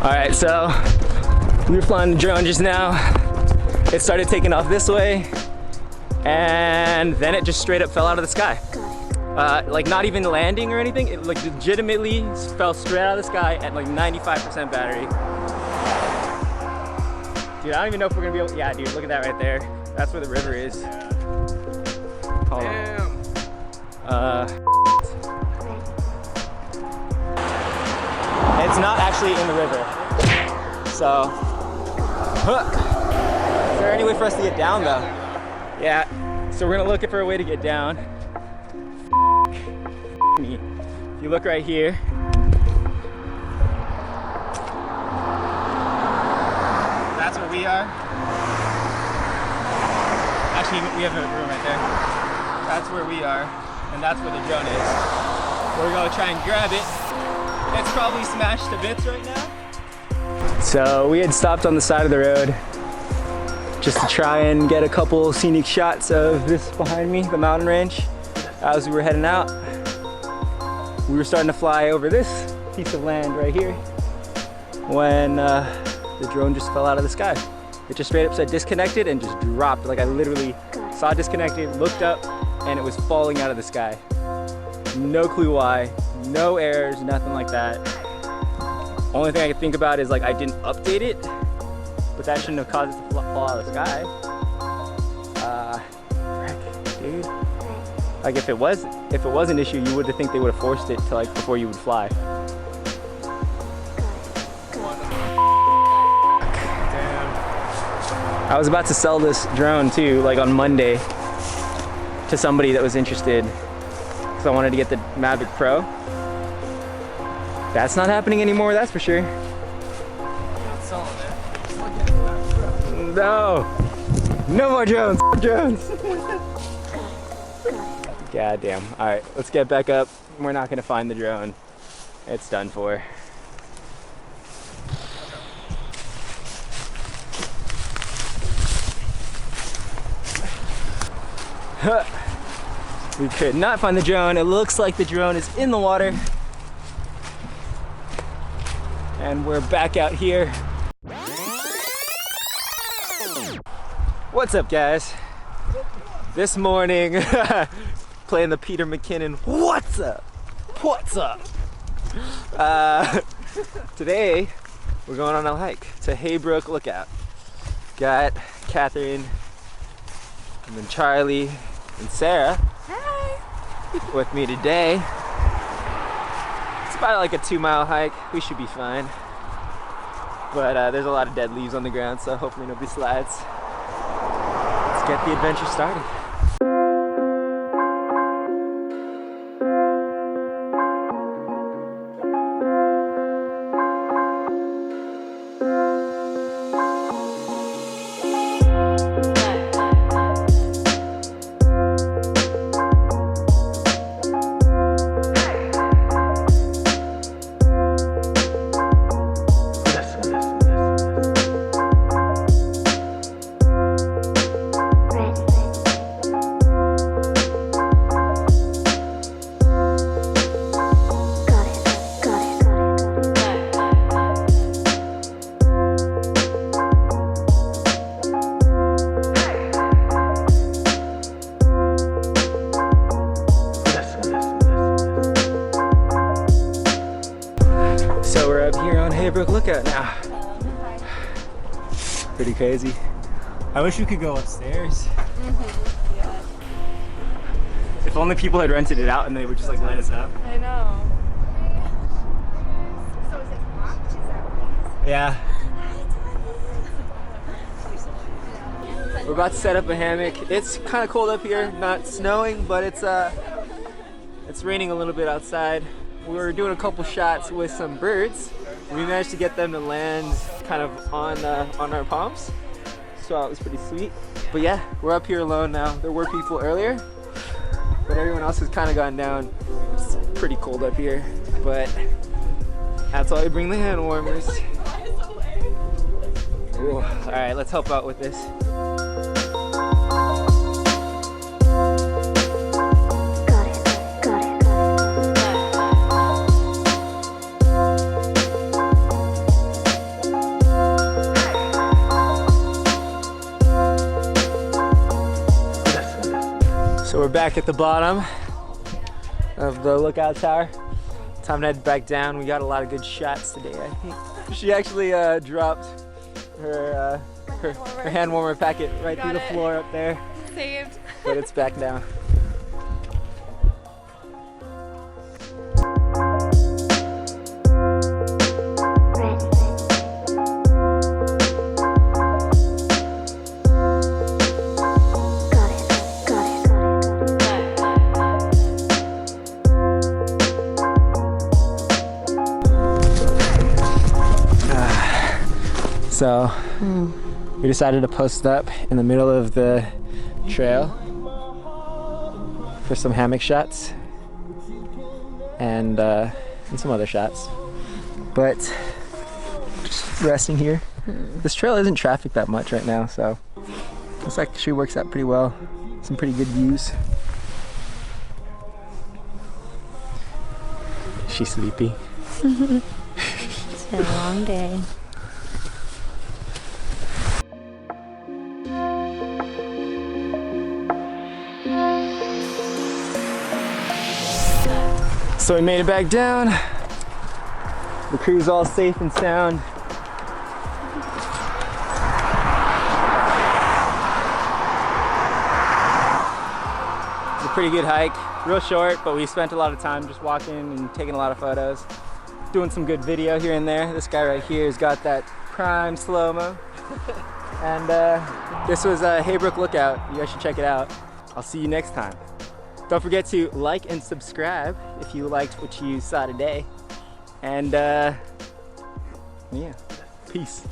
Alright, so we were flying the drone just now. It started taking off this way, and then it just straight up fell out of the sky. Like not even landing or anything, it like legitimately fell straight out of the sky at like 95% battery. Dude, I don't even know if we're gonna be able, yeah dude, look at that right there. That's where the river is. Hold Damn. It's not actually in the river. So, is there any way for us to get down though? Yeah, so we're gonna look for a way to get down. Me. If you look right here, that's where we are. Actually, we have a room right there. That's where we are, and that's where the drone is. We're gonna try and grab it. It's probably smashed to bits right now. So we had stopped on the side of the road just to try and get a couple scenic shots of this behind me, the mountain range, as we were heading out. We were starting to fly over this piece of land right here when the drone just fell out of the sky. It just straight up said disconnected and just dropped. Like I literally saw disconnected, looked up, and it was falling out of the sky. No clue why, no errors, nothing like that. Only thing I can think about is like I didn't update it, but that shouldn't have caused it to fall out of the sky. Frick, dude. Like if it was an issue, you would think they would have forced it to like before you would fly. I was about to sell this drone too, like on Monday, to somebody that was interested, because I wanted to get the Mavic Pro. That's not happening anymore, that's for sure. No, no more drones, drones. God damn. All right, let's get back up. We're not gonna find the drone. It's done for. We could not find the drone. It looks like the drone is in the water. And we're back out here. What's up, guys? This morning, playing the Peter McKinnon, what's up? What's up? Today, we're going on a hike to Haybrook Lookout. Got Catherine, and then Charlie, and Sarah. Hi. With me today. It's about like a 2-mile hike. We should be fine. But there's a lot of dead leaves on the ground, so hopefully nobody slides. Let's get the adventure started. Haybrook Lookout now. Pretty crazy. I wish we could go upstairs. Yeah. If only people had rented it out and they would just like let us up. I know. So is it locked? Is that Yeah. We're about to set up a hammock. It's kind of cold up here, not snowing, but it's raining a little bit outside. We were doing a couple shots with some birds. We managed to get them to land kind of on our palms, so it was pretty sweet. But yeah, we're up here alone now. There were people earlier, but everyone else has kind of gone down. It's pretty cold up here, but that's why we bring the hand warmers. Ooh, all right, let's help out with this. we're back at the bottom of the lookout tower. Time to head back down. We got a lot of good shots today, I think. She actually dropped her hand warmer packet right through the floor up there. Saved. But it's back down. So we decided to post up in the middle of the trail for some hammock shots and some other shots, but just resting here. This trail isn't trafficked that much right now, so this actually works out pretty well. Some pretty good views. She's sleepy. It's been a long day. So we made it back down. The crew's all safe and sound. It's a pretty good hike. Real short, but we spent a lot of time just walking and taking a lot of photos. Doing some good video here and there. This guy right here has got that prime slow-mo. And this was Haybrook Lookout. You guys should check it out. I'll see you next time. Don't forget to like and subscribe if you liked what you saw today. And yeah, peace.